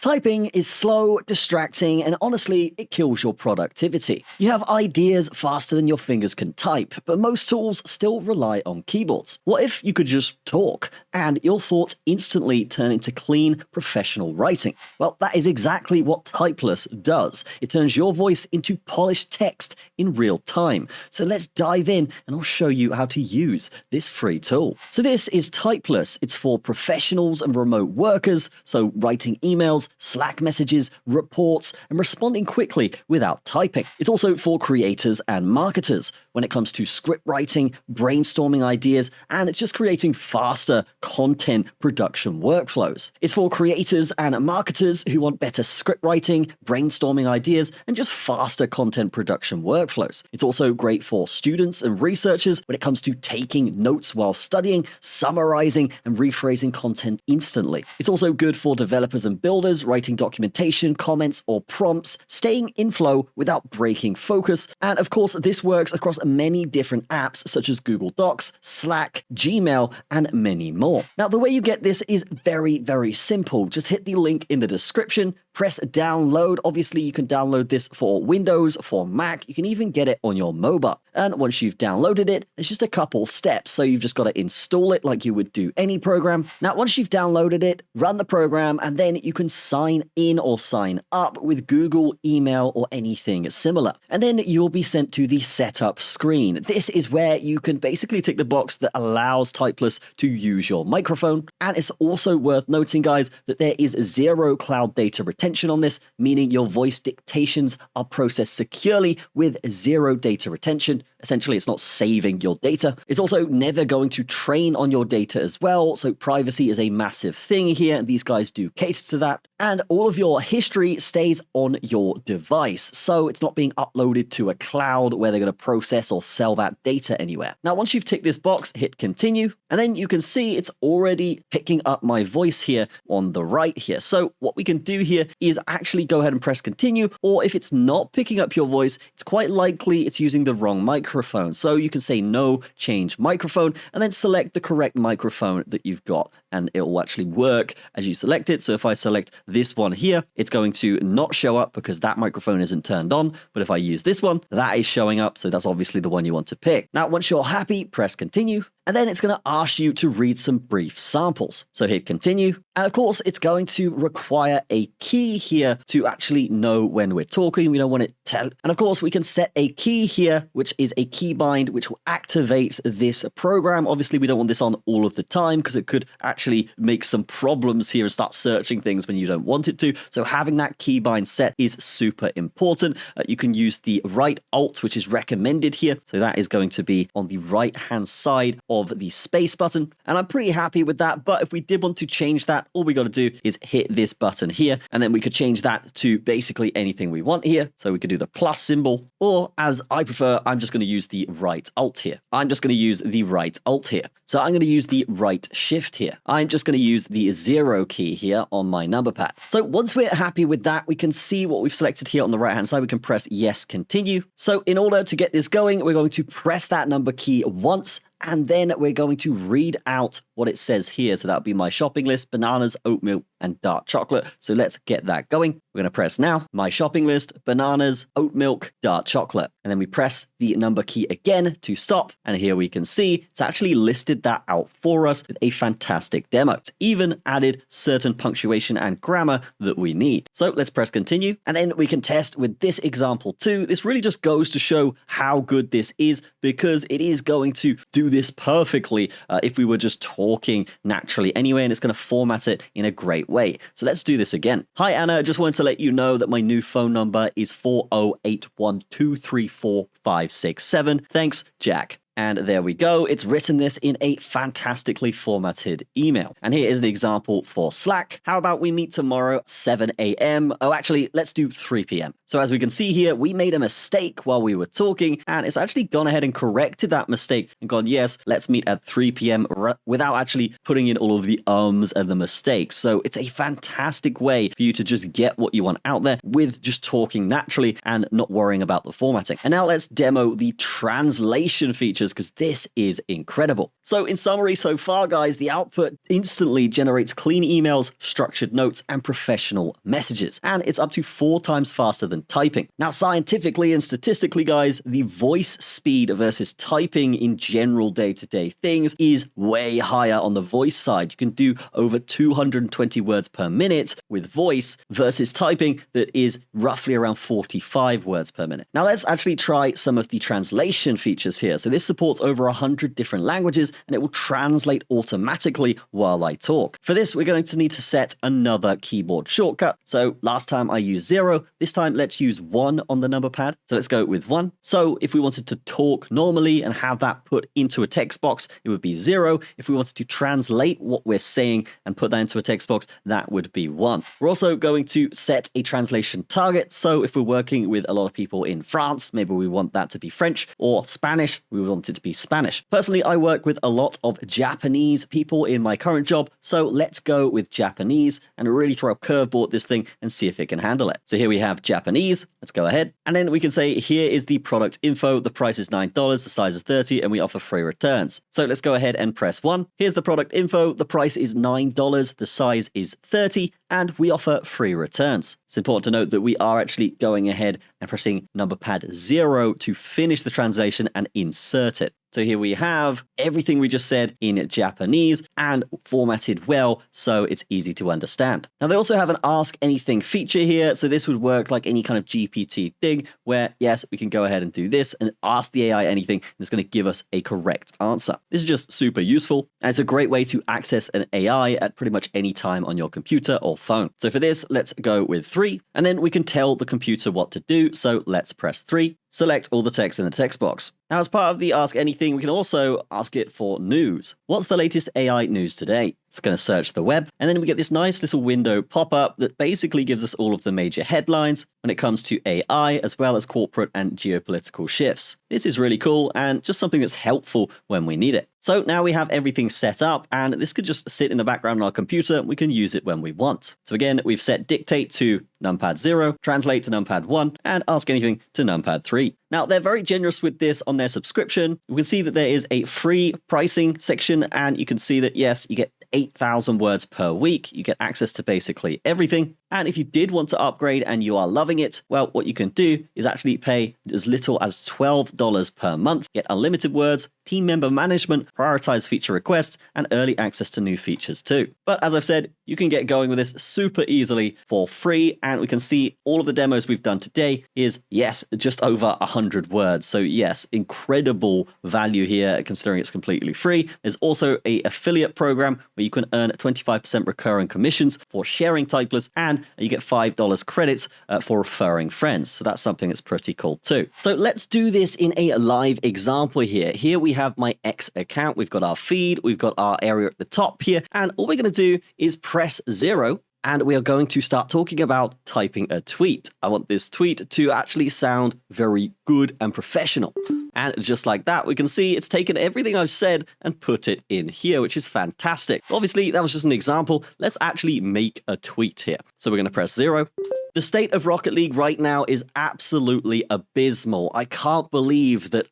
Typing is slow, distracting, and honestly, it kills your productivity. You have ideas faster than your fingers can type, but most tools still rely on keyboards. What if you could just talk, and your thoughts instantly turn into clean, professional writing? Well, that is exactly what Typeless does. It turns your voice into polished text in real time. So let's dive in, and I'll show you how to use this free tool. So this is Typeless. It's for professionals and remote workers, so writing emails, Slack messages, reports, and responding quickly without typing. It's also for creators and marketers when it comes to script writing, brainstorming ideas, and it's just creating faster content production workflows. It's for creators and marketers who want better script writing, brainstorming ideas, and just faster content production workflows. It's also great for students and researchers when it comes to taking notes while studying, summarizing, and rephrasing content instantly. It's also good for developers and builders writing documentation, comments, or prompts, staying in flow without breaking focus. And of course, this works across many different apps such as Google Docs, Slack, Gmail, and many more. Now, the way you get this is very, very simple. Just hit the link in the description, press download. Obviously, you can download this for Windows, for Mac. You can even get it on your mobile. And once you've downloaded it, it's just a couple steps. So you've just got to install it like you would do any program. Now, once you've downloaded it, run the program, and then you can sign in or sign up with Google, email, or anything similar. And then you'll be sent to the setup screen. This is where you can basically tick the box that allows Typeless to use your microphone. And it's also worth noting, guys, that there is zero cloud data retention on this, meaning your voice dictations are processed securely with zero data retention. Essentially, it's not saving your data. It's also never going to train on your data as well. So privacy is a massive thing here, and these guys do cater to that. And all of your history stays on your device. So it's not being uploaded to a cloud where they're going to process or sell that data anywhere. Now, once you've ticked this box, hit continue, and then you can see it's already picking up my voice here on the right here. So what we can do here is actually go ahead and press continue, or if it's not picking up your voice, it's quite likely it's using the wrong microphone. So you can say no, change microphone, and then select the correct microphone that you've got, and it will actually work as you select it. So if I select this one here, it's going to not show up because that microphone isn't turned on. But if I use this one, that is showing up. So that's obviously the one you want to pick. Now, once you're happy, press continue. And then it's going to ask you to read some brief samples. So hit continue. And of course, it's going to require a key here to actually know when we're talking. We don't want it to. And of course, we can set a key here, which is a keybind, which will activate this program. Obviously, we don't want this on all of the time because it could actually make some problems here and start searching things when you don't want it to. So having that keybind set is super important. You can use the right alt, which is recommended here. So that is going to be on the right-hand side of the space button. And I'm pretty happy with that. But if we did want to change that, all we got to do is hit this button here. And then we could change that to basically anything we want here. So we could do the plus symbol, or as I prefer, I'm just going to use the right alt here. I'm just going to use the right alt here. So I'm going to use the right shift here. I'm just going to use the 0 key here on my number pad. So once we're happy with that, we can see what we've selected here on the right hand side. We can press yes, continue. So in order to get this going, we're going to press that number key once, and then we're going to read out what it says here. So that'll be my shopping list: bananas, oat milk, and dark chocolate. So let's get that going. We're going to press now, my shopping list, bananas, oat milk, dark chocolate. And then we press the number key again to stop. And here we can see it's actually listed that out for us with a fantastic demo. It's even added certain punctuation and grammar that we need. So let's press continue. And then we can test with this example too. This really just goes to show how good this is, because it is going to do this perfectly if we were just talking naturally anyway, and it's going to format it in a great way. So let's do this again. Hi, Anna. Just wanted to let you know that my new phone number is 40812345567. Thanks, Jack. And there we go. It's written this in a fantastically formatted email. And here is an example for Slack. How about we meet tomorrow at 7 a.m.? Oh, actually, let's do 3 p.m. So as we can see here, we made a mistake while we were talking, and it's actually gone ahead and corrected that mistake and gone, yes, let's meet at 3 p.m. without actually putting in all of the ums and the mistakes. So it's a fantastic way for you to just get what you want out there with just talking naturally and not worrying about the formatting. And now let's demo the translation features features because this is incredible. So in summary so far, guys, the output instantly generates clean emails, structured notes, and professional messages. And it's up to 4 times faster than typing. Now, scientifically and statistically, guys, the voice speed versus typing in general day-to-day things is way higher on the voice side. You can do over 220 words per minute with voice versus typing that is roughly around 45 words per minute. Now, let's actually try some of the translation features here. So this supports over 100 different languages, and it will translate automatically while I talk. For this, we're going to need to set another keyboard shortcut. So last time I used 0, this time let's use 1 on the number pad. So let's go with 1. So if we wanted to talk normally and have that put into a text box, it would be 0. If we wanted to translate what we're saying and put that into a text box, that would be 1. We're also going to set a translation target. So if we're working with a lot of people in France, maybe we want that to be French, or Spanish, we want it to be Spanish. Personally, I work with a lot of Japanese people in my current job, so let's go with Japanese and really throw a curveball at this thing and see if it can handle it. So here we have Japanese. Let's go ahead. And then we can say, here is the product info. The price is $9, the size is 30, and we offer free returns. So let's go ahead and press 1. Here's the product info. The price is $9, the size is 30, and we offer free returns. It's important to note that we are actually going ahead and pressing number pad 0 to finish the translation and insert it. So here we have everything we just said in Japanese and formatted well, so it's easy to understand. Now, they also have an Ask Anything feature here. So this would work like any kind of GPT thing where, yes, we can go ahead and do this and ask the AI anything, and it's going to give us a correct answer. This is just super useful, and it's a great way to access an AI at pretty much any time on your computer or phone. So for this, let's go with 3, and then we can tell the computer what to do. So let's press 3. Select all the text in the text box. Now, as part of the Ask Anything, we can also ask it for news. What's the latest AI news today? It's going to search the web, and then we get this nice little window pop up that basically gives us all of the major headlines when it comes to AI, as well as corporate and geopolitical shifts. This is really cool and just something that's helpful when we need it. So now we have everything set up, and this could just sit in the background on our computer. We can use it when we want. So again, we've set dictate to numpad 0, translate to numpad 1, and ask anything to numpad 3. Now, they're very generous with this on their subscription. You can see that there is a free pricing section, and you can see that, yes, you get 8,000 words per week. You get access to basically everything. And if you did want to upgrade and you are loving it, well, what you can do is actually pay as little as $12 per month, get unlimited words, team member management, prioritize feature requests, and early access to new features too. But as I've said, you can get going with this super easily for free, and we can see all of the demos we've done today is, yes, just over 100 words. So yes, incredible value here considering it's completely free. There's also an affiliate program where you can earn 25% recurring commissions for sharing Typeless, and you get $5 credits for referring friends. So that's something that's pretty cool too. So let's do this in a live example here. Here we have my X account. We've got our feed. We've got our area at the top here. And all we're going to do is press 0. And we are going to start talking about typing a tweet. I want this tweet to actually sound very good and professional. And just like that, we can see it's taken everything I've said and put it in here, which is fantastic. Obviously, that was just an example. Let's actually make a tweet here. So we're going to press 0. The state of Rocket League right now is absolutely abysmal. I can't believe that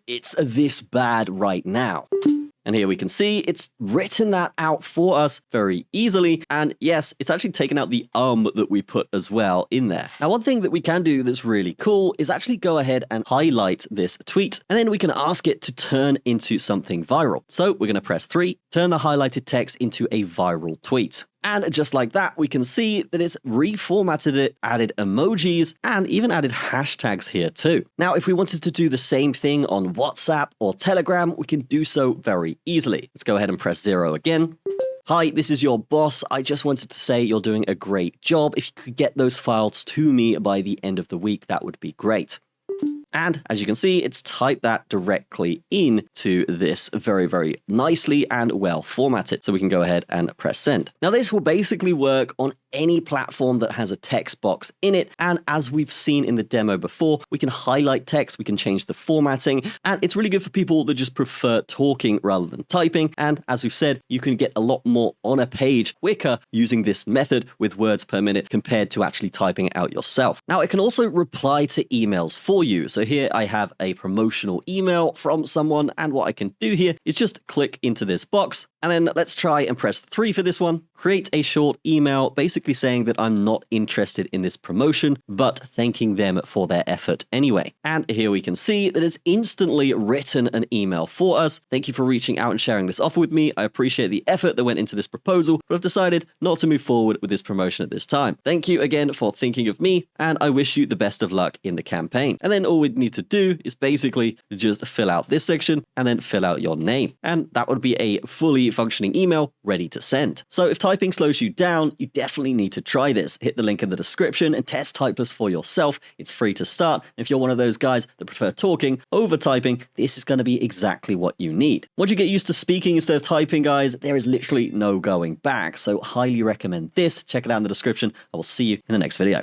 it's this bad right now. And here we can see it's written that out for us very easily. And yes, it's actually taken out the that we put as well in there. Now, one thing that we can do that's really cool is actually go ahead and highlight this tweet, and then we can ask it to turn into something viral. So we're going to press 3, turn the highlighted text into a viral tweet. And just like that, we can see that it's reformatted it, added emojis, and even added hashtags here too. Now, if we wanted to do the same thing on WhatsApp or Telegram, we can do so very easily. Let's go ahead and press 0 again. Hi, this is your boss. I just wanted to say you're doing a great job. If you could get those files to me by the end of the week, that would be great. And as you can see, it's typed that directly into this very, very nicely and well formatted. So we can go ahead and press send. Now, this will basically work on any platform that has a text box in it. And as we've seen in the demo before, we can highlight text, we can change the formatting, and it's really good for people that just prefer talking rather than typing. And as we've said, you can get a lot more on a page quicker using this method with words per minute compared to actually typing it out yourself. Now, it can also reply to emails for you. So So here I have a promotional email from someone, and what I can do here is just click into this box, and then let's try and press 3 for this one. Create a short email basically saying that I'm not interested in this promotion, but thanking them for their effort anyway. And here we can see that it's instantly written an email for us. Thank you for reaching out and sharing this offer with me. I appreciate the effort that went into this proposal, but I've decided not to move forward with this promotion at this time. Thank you again for thinking of me, and I wish you the best of luck in the campaign. And then all we need to do is basically just fill out this section and then fill out your name. And that would be a fully functioning email ready to send. So if typing slows you down, you definitely need to try this. Hit the link in the description and test Typeless for yourself. It's free to start. If you're one of those guys that prefer talking over typing, this is going to be exactly what you need. Once you get used to speaking instead of typing, guys, there is literally no going back. So highly recommend this. Check it out in the description. I will see you in the next video.